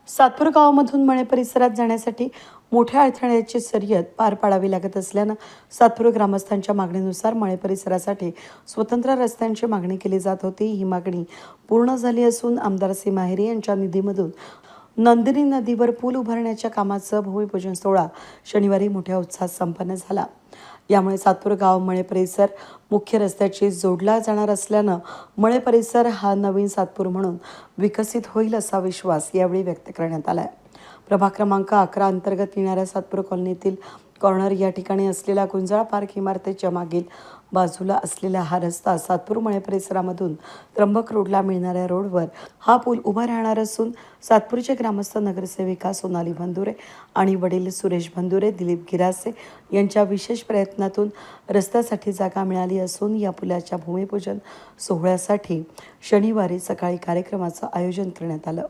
सातपूर गावामधून मळे परिसरात जाण्यासाठी मोठ्या अडथळ्याची शर्यत पार पाडावी लागत असल्यानं सातपूर ग्रामस्थांच्या मागणीनुसार मळे परिसरासाठी स्वतंत्र रस्त्यांची मागणी केली जात होती। ही मागणी पूर्ण झाली असून आमदार सी माहेरी यांच्या निधीमधून नंदिनी नदीवर पूल उभारण्याच्या कामाचं भूमिपूजन सोहळा शनिवारी मोठ्या उत्साहात संपन्न झाला। यामुळे सातपूर गाव मळे परिसर मुख्य रस्त्याशी जोडला जाणार असल्यानं मळे परिसर हा नवीन सातपूर म्हणून विकसित होईल असा विश्वास यावेळी व्यक्त करण्यात आला आहे। प्रभाग क्रमांक 11 अंतर्गत येणाऱ्या सातपूर कॉलनीतील कॉर्नर या ठिकाणी असलेला गुंजाळ पार्क इमारतीच्या मागील बाजूला असलेला हा रस्ता सातपूर मळे परिसरामधून त्र्यंबक रोडला मिळणाऱ्या रोडवर हा पूल उभा राहणार असून सातपूरचे ग्रामस्थ नगरसेविका सोनाली भंदुरे आणि वडील सुरेश भंदुरे दिलीप गिरासे यांच्या विशेष प्रयत्नातून रस्त्यासाठी जागा मिळाली असून या पुलाच्या भूमिपूजन सोहळ्यासाठी शनिवारी सकाळी कार्यक्रमाचं आयोजन करण्यात आलं।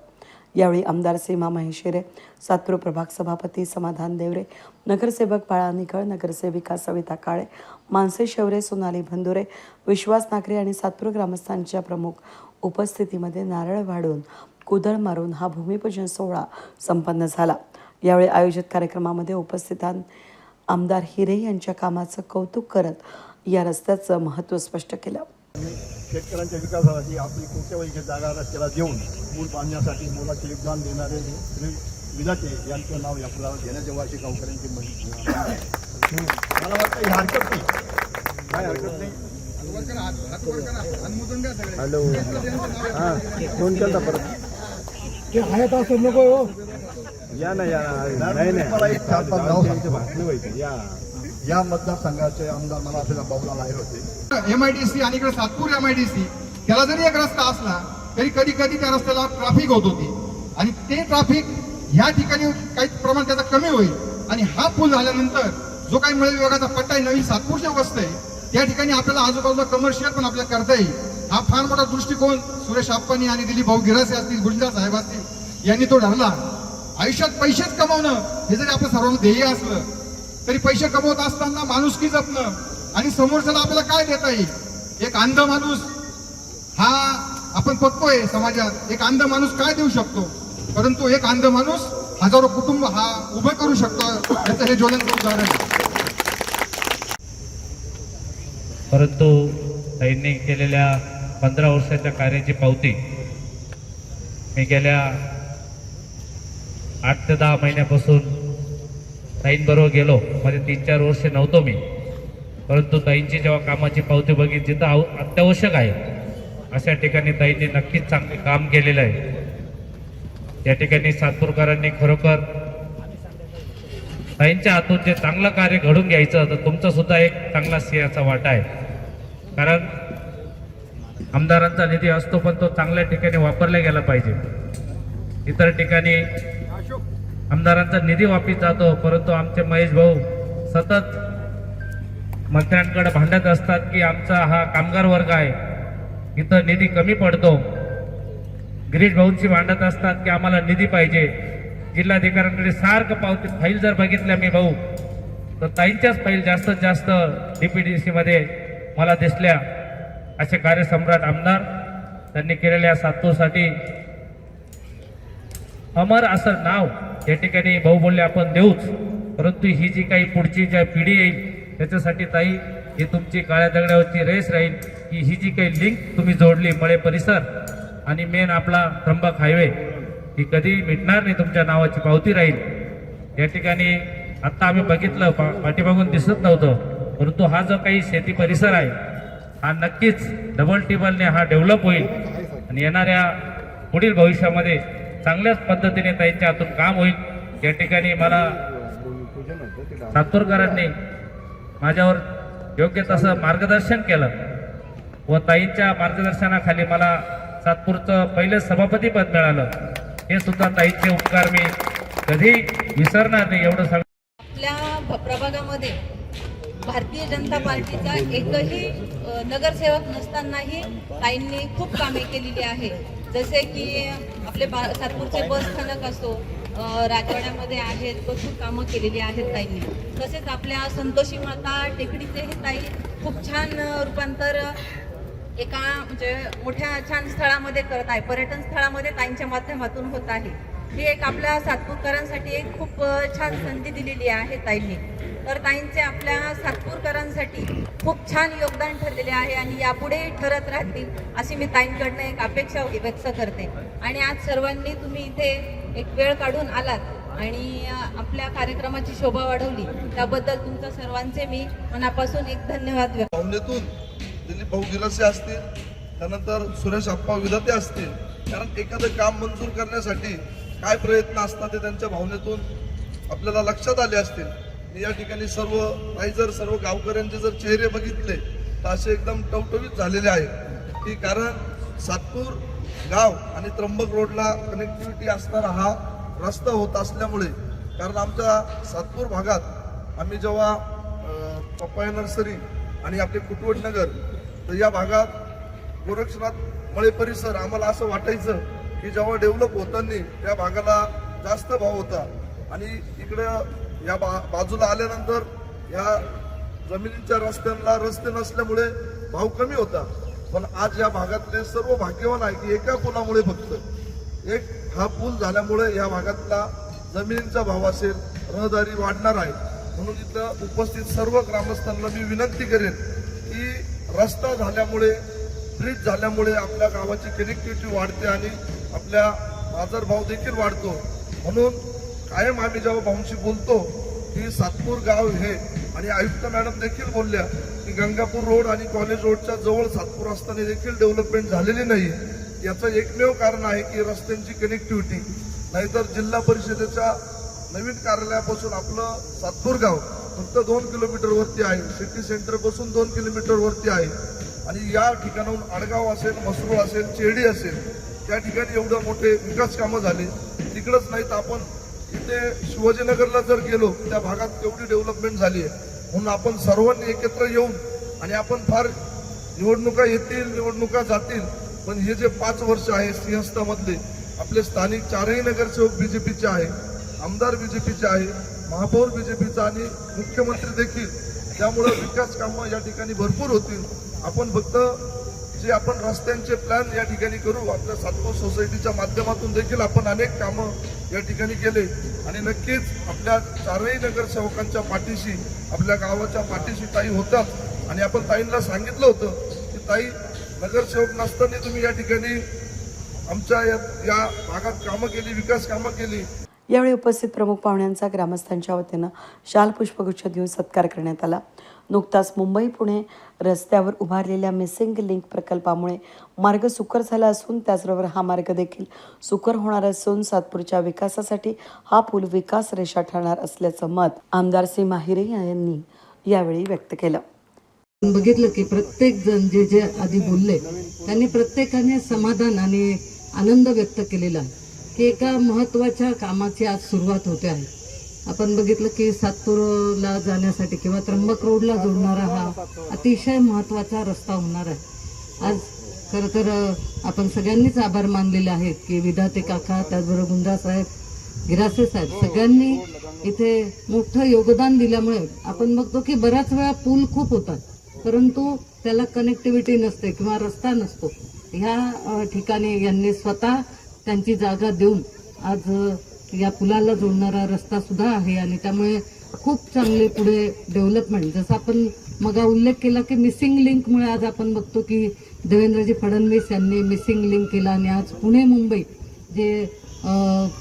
यावेळी आमदार सीमा महेश्वरे, सातपूर प्रभाग सभापती समाधान देवरे, नगरसेवक बाळा निकळ, नगरसेविका सविता काळे, मानसे शेवरे, सोनाली भंदुरे, विश्वास नागरे आणि सातपूर ग्रामस्थांच्या प्रमुख उपस्थितीमध्ये नारळ वाढून कुदळ मारून हा भूमिपूजन सोहळा संपन्न झाला। यावेळी आयोजित कार्यक्रमामध्ये उपस्थित आमदार हिरे यांच्या कामाचं कौतुक करत या रस्त्याचं महत्त्व स्पष्ट केलं। शेतकऱ्यांच्या विकासासाठी आपली कोट्यवधी जागा रस्त्याला देऊन पूल बांधण्यासाठी मोलाचे योगदान देणारे श्री विधाते यांचं नाव या पुलावर घेण्याच्या वार्षिक गावकऱ्यांची मला वाटतं ही हरकत नाही, काय हरकत नाही। हॅलो हां फोन केला परत ते आहेत असं नको हो। या ना नाही मला एक 4-5 गाव सांगतो भाषण व्हायचं या मतदारसंघाचे आमदार मला आपल्याला बाबूला आले होते। MIDC आणि इकडे सातपूर MIDC त्याला जरी एक रस्ता असला तरी कधी कधी त्या रस्त्याला ट्रॅफिक होत होती आणि ते ट्रॅफिक ह्या ठिकाणी काही प्रमाण त्याचा कमी होईल आणि हा पूल झाल्यानंतर जो काही मळे विभागाचा पट्टा आहे नवीन सातपूरच्या वस्त आहे त्या ठिकाणी आपल्याला आजूबाजूला कमर्शियल पण आपल्याला करता येईल। हा फार मोठा दृष्टिकोन सुरेश आप्पांनी आणि दिलीप भाऊ गिरासे असतील, गुंजाळ साहेब असतील यांनी तो धरला। आयुष्यात पैसेच कमवणं हे जरी आपलं सर्वांना ध्येय असलं तरी पैसे कमवत असताना माणुसकी जपणं आणि समोरच्याला आपल्याला काय देता येईल। एक अंध माणूस हा आपण बघतोय समाजात, एक अंध माणूस काय देऊ शकतो, परंतु एक अंध माणूस हजारो कुटुंब हा उभे करू शकतो, याचं हे ज्वलंत उदाहरण आहे। परंतु त्यांनी केलेल्या 15 वर्षाच्या कार्याची पावती मी गेल्या 8 ते 10 महिन्यापासून ताईंबरोबर गेलो। मध्ये 3-4 वर्ष नव्हतो मी, परंतु ताईंची जेव्हा कामाची पावती बघितली जिथं अत्यावश्यक आहे अशा ठिकाणी ताईंनी नक्कीच चांगले काम केलेलं आहे। या ठिकाणी सातपूरकरांनी खरोखर ताईंच्या हातून जे चांगलं कार्य घडून घ्यायचं तर तुमचा सुद्धा एक चांगला सिंहाचा वाटा आहे। कारण आमदारांचा निधी असतो पण तो चांगल्या ठिकाणी वापरला गेला पाहिजे। इतर ठिकाणी आमदारांचा निधी वापिस जातो, परंतु आमचे महेश भाऊ सतत मंत्र्यांकडे भांडत असतात की आमचा हा कामगार वर्ग आहे, इथं निधी कमी पडतो। गिरीश भाऊंशी भांडत असतात की आम्हाला निधी पाहिजे। जिल्हाधिकाऱ्यांकडे सारखं पावती फाईल जर बघितल्या मी भाऊ तर ताईंच्याच फाईल जास्तीत जास्त DPDC मध्ये मला दिसल्या। असे कार्यसम्राट आमदार त्यांनी केलेल्या सातपूरसाठी अमर असं नाव या ठिकाणी भाऊ बोलले आपण देऊच, परंतु ही जी काही पुढची ज्या पिढी येईल त्याच्यासाठी ताई ही तुमची काळ्या दगडावरची रेस राहील की ही जी काही लिंक तुम्ही जोडली मळे परिसर आणि मेन आपला त्र्यंबक हायवे ही कधी मिटणार नाही, तुमच्या नावाची पावती राहील। या ठिकाणी आत्ता आम्ही बघितलं पाठीमागून दिसत नव्हतं, परंतु हा जो काही शेती परिसर आहे हा नक्कीच डबल टिबलने हा डेव्हलप होईल आणि येणाऱ्या पुढील भविष्यामध्ये चांगल्याच पद्धतीने ताईंच्या हातून काम होईल। या ठिकाणी मला सातपूरकरांनी माझ्यावर योग्य तसं मार्गदर्शन केलं व ताईंच्या मार्गदर्शनाखाली मला सातपूरचं पहिलं सभापतीपद मिळालं। हे सुद्धा ताईंचे उपकार मी कधी विसरणार नाही। एवढं आपल्या प्रभागामध्ये भारतीय जनता पार्टीचा एकही नगरसेवक नसतानाही ताईंनी खूप कामे केलेली आहे। जसे की आपले सातपूरचे बस स्थानक असो, राजवाड्यामध्ये आहेत, भरपूर कामं केलेली आहेत ताईंनी। तसेच आपल्या संतोषी माता टेकडीचेही ताई खूप छान रूपांतर एका म्हणजे मोठ्या छान स्थळामध्ये करत आहे, पर्यटन स्थळामध्ये ताईंच्या माध्यमातून होत आहे। ही एक आपल्या सातपूरकरांसाठी एक खूप छान संधी दिलेली आहे ताईंनी. तर ताईंचे आपल्या सातपूरकरांसाठी खूप छान योगदान ठरलेले आहे आणि यापुढे ठरत राहतील अशी मी ताईंकडनं एक अपेक्षा व्यक्त करते. आणि आज सर्वांनी तुम्ही इथे एक वेळ काढून आलात आणि आपल्या कार्यक्रमाची शोभा वाढवली त्याबद्दल तुमच्या सर्वांचे मी मनापासून एक धन्यवाद व्यक्त. भावनेतून दिलीप भाऊ गिलासे असतील, त्यानंतर सुरेश आप्पा विधाते असतील, कारण एखादं काम मंजूर करण्यासाठी काय प्रयत्न असतात ते त्यांच्या भावनेतून आपल्याला लक्षात आले असतील. मी या ठिकाणी सर्व गावकऱ्यांचे जर चेहरे बघितले तर असे एकदम टवटवीत झालेले आहेत की कारण सातपूर गाव आणि त्र्यंबक रोडला कनेक्टिव्हिटी असणारा हा रस्ता होत असल्यामुळे, कारण आमच्या सातपूर भागात आम्ही जेव्हा पप्पाया नर्सरी आणि आपले कुटवट नगर तर या भागात गोरक्षनाथ मळे परिसर आम्हाला असं वाटायचं की जेव्हा डेव्हलप होताना त्या भागाला जास्त भाव होता आणि इकडं या बाजूला आल्यानंतर या जमिनीच्या रस्त्यांना रस्ते नसल्यामुळे भाव कमी होता. पण आज या भागातले सर्व भाग्यवान आहे की एका पुलामुळे फक्त एक हा पूल झाल्यामुळे या भागातला जमिनींचा भाव असेल, रहदारी वाढणार आहे. म्हणून इथं उपस्थित सर्व ग्रामस्थांना मी विनंती करेन की रस्ता झाल्यामुळे, ब्रिज झाल्यामुळे आपल्या गावाची कनेक्टिव्हिटी वाढते आणि आपल्या बाजारभाव देखील वाढतो. म्हणून कायम आम्ही जेव्हा भाऊंशी बोलतो की सातपूर गाव हे, आणि आयुक्त मॅडम देखील बोलल्या की गंगापूर रोड आणि कॉलेज रोडच्या जवळ सातपूर असताना देखील डेव्हलपमेंट झालेली नाही. याचं एकमेव कारण आहे की रस्त्यांची कनेक्टिव्हिटी. नाहीतर जिल्हा परिषदेच्या नवीन कार्यालयापासून आपलं सातपूर गाव फक्त 2 किलोमीटरवरती आहे, सिटी सेंटरपासून 2 किलोमीटरवरती आहे. आणि या ठिकाणाहून आडगाव असेल, मसरूळ असेल, चेडी असेल, त्या ठिकाणी एवढं मोठे विकास कामं झाले. तिकडंच नाही तर आपण इथे शिवाजीनगरला जर गेलो त्या भागात तेवढी डेव्हलपमेंट झाली आहे. म्हणून आपण सर्वांनी एकत्र येऊन, आणि आपण फार निवडणुका येतील, निवडणुका जातील, पण हे जे 5 वर्ष आहे सिंहस्थामधले आपले स्थानिक 4ही नगरसेवक बीजेपीचे आहे, आमदार बीजेपीचे आहे, महापौर बीजेपीचा आणि मुख्यमंत्री देखील, त्यामुळं विकास कामं या ठिकाणी भरपूर होतील. आपण फक्त जे आपण रस्त्यांचे प्लॅन या ठिकाणी करू, आपल्या सातपूर सोसायटीच्या माध्यमातून देखील आपण अनेक कामं या ठिकाणी केले आणि नक्कीच आपल्या 4ही नगरसेवकांच्या पाठीशी, आपल्या गावाच्या पाठीशी ताई होतात. आणि आपण ताईंना सांगितलं होतं की ताई, नगरसेवक नसताना तुम्ही या ठिकाणी आमच्या या भागात कामं केली, विकास कामं केली. यावेळी उपस्थित प्रमुख पाहुण्यांचा ग्रामस्थांच्या वतीनं शाल पुष्पगुच्छ देऊन सत्कार करण्यात आला. नुकताच मुंबई पुणे रस्त्यावर उभारलेल्या मिसिंग लिंक प्रकल्पामुळे मार्ग सुकर झाला असून त्याचबरोबर हा मार्ग देखील सुकर होणार असून सातपूरच्या विकासासाठी हा पूल विकास रेषा ठरणार असल्याचं मत आमदार सी माहिरे यांनी यावेळी व्यक्त केलं. बघितलं की प्रत्येक जण जे जे आधी बोलले त्यांनी प्रत्येकाने समाधान आणि आनंद व्यक्त केलेला आहे की एका महत्त्वाच्या कामाची आज सुरुवात होते आहे. आपण बघितलं की सातपूरला जाण्यासाठी किंवा त्र्यंबक रोडला जोडणारा हा अतिशय महत्त्वाचा रस्ता होणार आहे. आज खरं तर आपण सगळ्यांनीच आभार मानलेले आहेत की विधाते काका, त्याचबरोबर गुंडा साहेब, गिरासे साहेब सगळ्यांनी इथे मोठं योगदान दिल्यामुळे आपण बघतो की बऱ्याच वेळा पूल खूप होतात परंतु त्याला कनेक्टिव्हिटी नसते किंवा रस्ता नसतो. ह्या ठिकाणी यांनी स्वतः त्यांची जागा देऊन आज या पुलाला जोडणारा रस्ता सुद्धा आहे आणि त्यामुळे खूप चांगले पुढे डेव्हलपमेंट, जसं आपण मग उल्लेख केला की मिसिंग लिंकमुळे आज आपण बघतो की देवेंद्रजी फडणवीस यांनी मिसिंग लिंक केला आणि आज पुणे मुंबई जे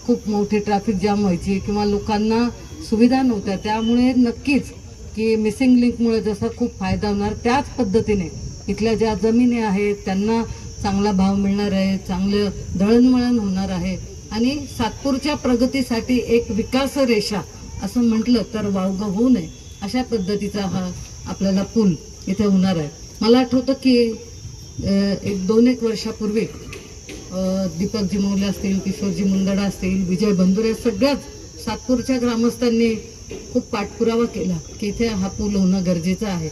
खूप मोठी ट्रॅफिक जाम व्हायची किंवा लोकांना सुविधा नव्हत्या, त्यामुळे नक्कीच की मिसिंग लिंकमुळे जसा खूप फायदा होणार त्याच पद्धतीने इथल्या ज्या जमिनी आहेत त्यांना चांगला भाव मिळणार आहे, चांगलं दळणवळण होणार आहे आणि सातपूरच्या प्रगतीसाठी एक विकास रेषा असं म्हटलं तर वावगं होऊ नये अशा पद्धतीचा हा आपल्याला पूल इथे होणार आहे. मला आठवतं की 1-2 वर्षापूर्वी दीपकजी मौले असतील, किशोरजी मुंदडा असतील, विजय बंधुरे सगळ्याच सातपूरच्या ग्रामस्थांनी खूप पाठपुरावा केला की इथे हा पूल होणं गरजेचं आहे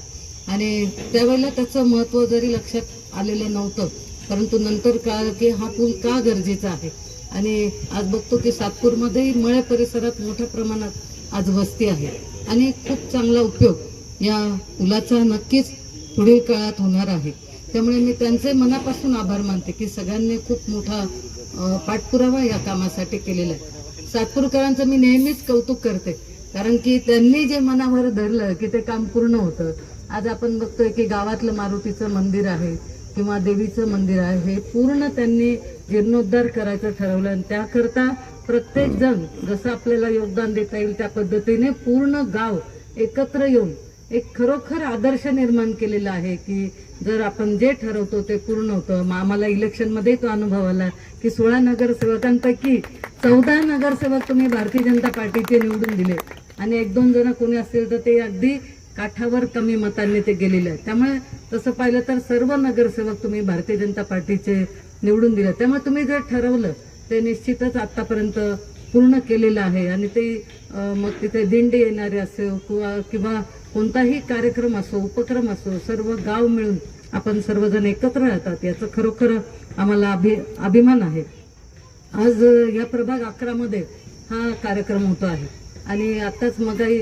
आणि त्यावेळेला त्याचं महत्त्व जरी लक्षात आलेलं नव्हतं परंतु नंतर कळलं की हा पूल का गरजेचा आहे. आणि आज बघतो की सातपूरमध्येही मळे परिसरात मोठ्या प्रमाणात आज वस्ती आहे आणि खूप चांगला उपयोग या पुलाचा नक्कीच पुढील काळात होणार आहे. त्यामुळे मी त्यांचे मनापासून आभार मानते की सगळ्यांनी खूप मोठा पाठपुरावा या कामासाठी केलेला आहे. सातपूरकरांचं मी नेहमीच कौतुक करते, कारण की त्यांनी जे मनावर धरलं की ते काम पूर्ण होतं. आज आपण बघतोय की गावातलं मारुतीचं मंदिर आहे किंवा देवीचं मंदिर आहे, हे पूर्ण त्यांनी जीर्णोद्धार करायचं ठरवलं आणि त्याकरता प्रत्येक जण जसं आपल्याला योगदान देता येईल त्या पद्धतीने पूर्ण गाव एकत्र येऊन एक खरोखर आदर्श निर्माण केलेला आहे की जर आपण जे ठरवतो ते पूर्ण होतं. आम्हाला इलेक्शनमध्ये तो अनुभव आला की 16 नगरसेवकांपैकी 14 नगरसेवक तुम्ही भारतीय जनता पार्टीचे निवडून दिले आणि 1-2 जण कोणी असतील तर ते अगदी काठावर कमी मतांनी ते गेलेले आहेत. त्यामुळे तसं पाहिलं तर सर्व नगरसेवक तुम्ही भारतीय जनता पार्टीचे निवडून दिले. त्यामुळे तुम्ही जे ठरवलं ते निश्चितच आतापर्यंत पूर्ण केलेलं आहे आणि ते मग तिथे दिंडी येणारे असो किंवा कोणताही कार्यक्रम असो, उपक्रम असो, सर्व गाव मिळून आपण सर्वजण एकत्र राहतात, याचं खरोखर आम्हाला अभिमान आहे. आज या प्रभाग 11 मध्ये हा कार्यक्रम होतो आहे आणि आताच मगाही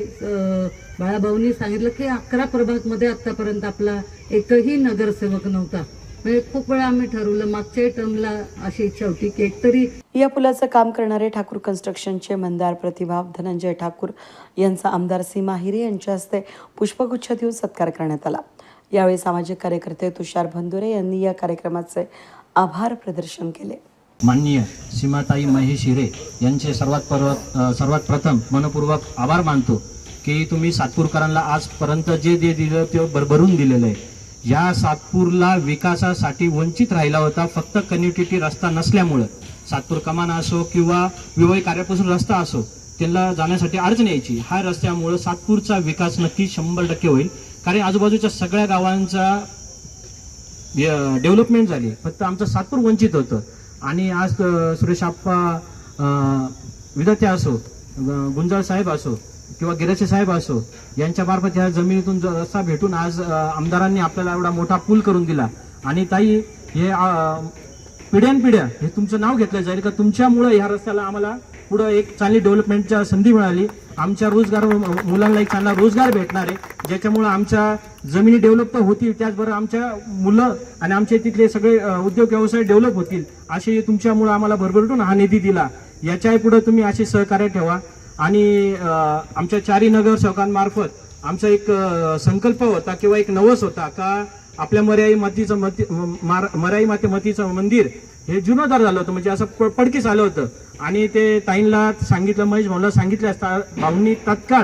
बाळाभाऊंनी सांगितलं की 11 प्रभागमध्ये आतापर्यंत आपला एकही नगरसेवक नव्हता. म्हणजे खूप वेळा आम्ही ठरवलं, मागच्या टर्मला अशी इच्छा होती की एकतरी या पुलाचं काम करणारे ठाकूर कन्स्ट्रक्शनचे मंदार प्रतिभा धनंजय ठाकूर यांचा आमदार सीमा हिरे यांच्या हस्ते पुष्पगुच्छ देऊन सत्कार करण्यात आला. यावेळी सामाजिक कार्यकर्ते तुषार भंदुरे यांनी या कार्यक्रमाचे आभार प्रदर्शन केले. माननीय सीमाताई महेश हिरे यांचे सर्वात प्रथम मनपूर्वक आभार मानतो की तुम्ही सातपूरकरांना आजपर्यंत जे दिलं ते भरभरून दिलेलं आहे. या सातपूरला विकासासाठी वंचित राहिला होता, फक्त कनेक्टिव्हिटी रस्ता नसल्यामुळं. सातपूर कमान असो किंवा विवाही कार्यापासून रस्ता असो, त्यांना जाण्यासाठी अडचण यायची. हा रस्त्यामुळं सातपूरचा विकास नक्की 100% होईल, कारण आजूबाजूच्या सगळ्या गावांचा डेव्हलपमेंट झाली, फक्त आमचं सातपूर वंचित होतं. आणि आज सुरेश आप्पा विद्यार्थी असो, गुंजाळ साहेब असो किंवा गिराचे साहेब असो, यांच्यामार्फत ह्या जमिनीतून रस्ता भेटून आज आमदारांनी आपल्याला एवढा मोठा पूल करून दिला. आणि ताई, हे पिढ्यानपिढ्या हे तुमचं नाव घेतलं जाईल का तुमच्यामुळं ह्या रस्त्याला आम्हाला पुढं एक चांगली डेव्हलपमेंटच्या संधी मिळाली. आमच्या मुलांना एक चांगला रोजगार भेटणार आहे, ज्याच्यामुळं आमच्या जमिनी डेव्हलप तर होतील, त्याचबरोबर आमच्या मुलं आणि आमचे तिथले सगळे उद्योग व्यवसाय डेव्हलप होतील. असे तुमच्यामुळं आम्हाला भरभरून हा निधी दिला. याच्याही पुढे तुम्ही असे सहकार्य ठेवा. आणि आमच्या 4 नगरसेवकांमार्फत आमचा एक संकल्प होता किंवा एक नवस होता का आपल्या मराई माते मतीचं मंदिर हे जीर्णोद्धार झालं होतं, म्हणजे असं पडकीस आलं होतं. आणि ते ताईंना सांगितलं, महेश भाऊला सांगितलं असता, भाऊंनी तात्काळ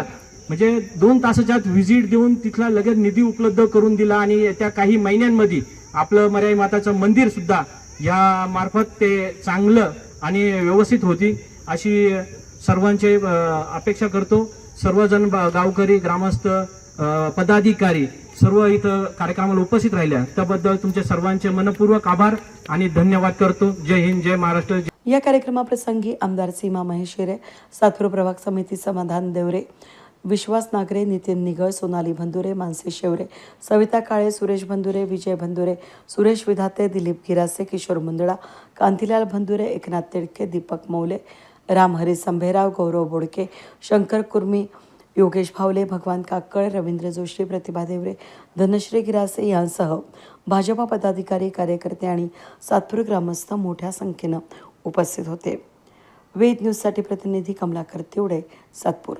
म्हणजे 2 तासाच्या व्हिजिट देऊन तिथला लगेच निधी उपलब्ध करून दिला. आणि येत्या काही महिन्यांमध्ये आपलं मराई माताचं मंदिर सुद्धा या मार्फत ते चांगलं आणि व्यवस्थित होती अशी सर्वांचे अपेक्षा करतो. सर्वजण गावकरी, ग्रामस्थ, पदाधिकारी सर्व इथं कार्यक्रमाला उपस्थित राहिल्या त्याबद्दल तुमचे सर्वांचे मनपूर्वक आभार आणि धन्यवाद करतो. जय हिंद, जय महाराष्ट्र. या कार्यक्रमाप्रसंगी आमदार सीमा महेश हिरे, सातपूर प्रभाग समिती समाधान देवरे, विश्वास नागरे, नितीन निगळ, सोनाली भंदुरे, मानसी शेवरे, सविता काळे, सुरेश भंदुरे, विजय भंदुरे, सुरेश विधाते, दिलीप गिरासे, किशोर मुंदडा, कांतीलाल भंदुरे, एकनाथ तिडके, दीपक मौले, रामहरी संभेराव, गौरव बोडके, शंकर कुर्मी, योगेश भावले, भगवान काक्कळ, रवींद्र जोशी, प्रतिभा देवरे, धनश्री गिरासे यांसह भाजपा पदाधिकारी, कार्यकर्ते आणि सातपूर ग्रामस्थ मोठ्या संख्येनं उपस्थित होते. वेद न्यूजसाठी प्रतिनिधी कमलाकर तिवडे, सातपूर.